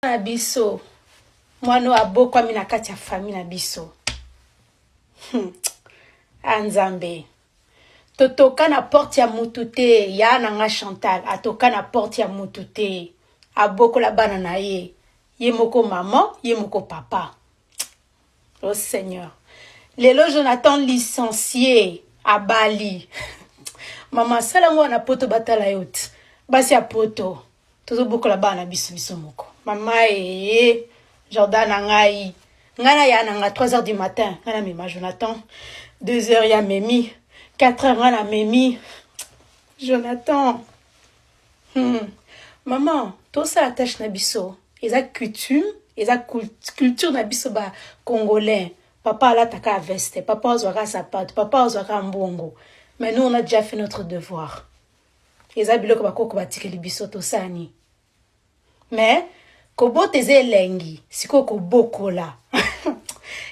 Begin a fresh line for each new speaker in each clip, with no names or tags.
Na biso mwana aboko amina kati ya famille na biso anzambe totoka na porte ya mutu te ya nanga Chantal atoka na porte ya mutu te aboko la bana na ye moko maman ye moko papa. Oh Seigneur, lelo Jonathan licencié à Bali. Maman sala ngwana poto batala yote basi ya poto toto boko la bana biso moko mama Jordan ngai ngana ya nanga 3h du matin ngana mema Jonathan 2h ya memi 4h ngana memi Jonathan maman tout ça attache na biso eza coutume eza culture na biso ba congolais. Papa alataka veste, papa ozwaka sapato, papa ozwaka mbongo. Mais nous on a déjà fait notre devoir. Eza biloko bakoko batikeli biso to sani. Mais koboteze elengi siko kobokola.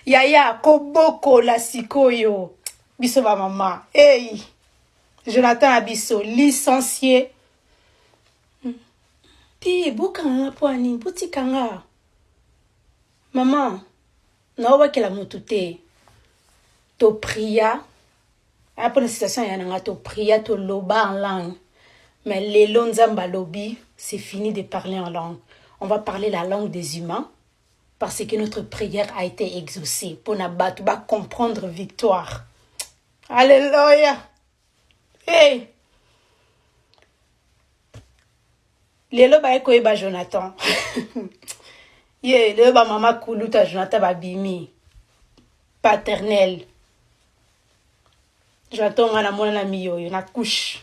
Yaya kobokola sikoyo biso ba mama. Hey, Jonathan abiso licencié. Pi bokanga poani botikanga. Maman, na wakela mutu te. To pria. Après la situation yana to pria to loba en langue. Mais les lonzamba lobi, c'est fini de parler en langue. On va parler la langue des humains parce que notre prière a été exaucée. Pour nabattu ba comprendre victoire. Alléluia. Hey. Lelo ba eko eba Jonathan. Le ba mama kuluta Jonathan ba bimi. Paternel. Jonathan ngana mona na miyo na couche.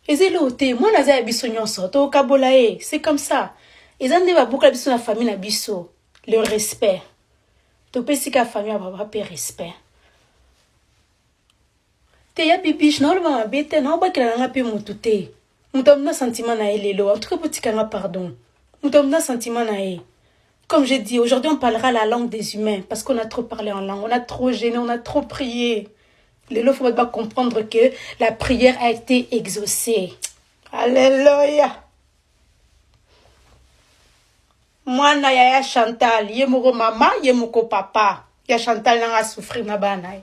Ezelo te moi naza biso nyonso to kabola c'est comme ça. Ezande ba bouka biso na famille na biso le respect. To pesika famille ba pe respect. Te ya bibiche na ba mabete na ba kila nga pe mutu te. Mutamna sentiment na elelo en tout cas petit nga pardon. Mutamna sentiment na e. Comme j'ai dit, aujourd'hui on parlera la langue des humains parce qu'on a trop parlé en langue, on a trop gêné, on a trop prié. Les lots, il faut pas comprendre que la prière a été exaucée. Alléluia. Moi, na ya Chantal, ye moko maman, ye moko papa. Ya Chantal n'a pas souffrir na bana.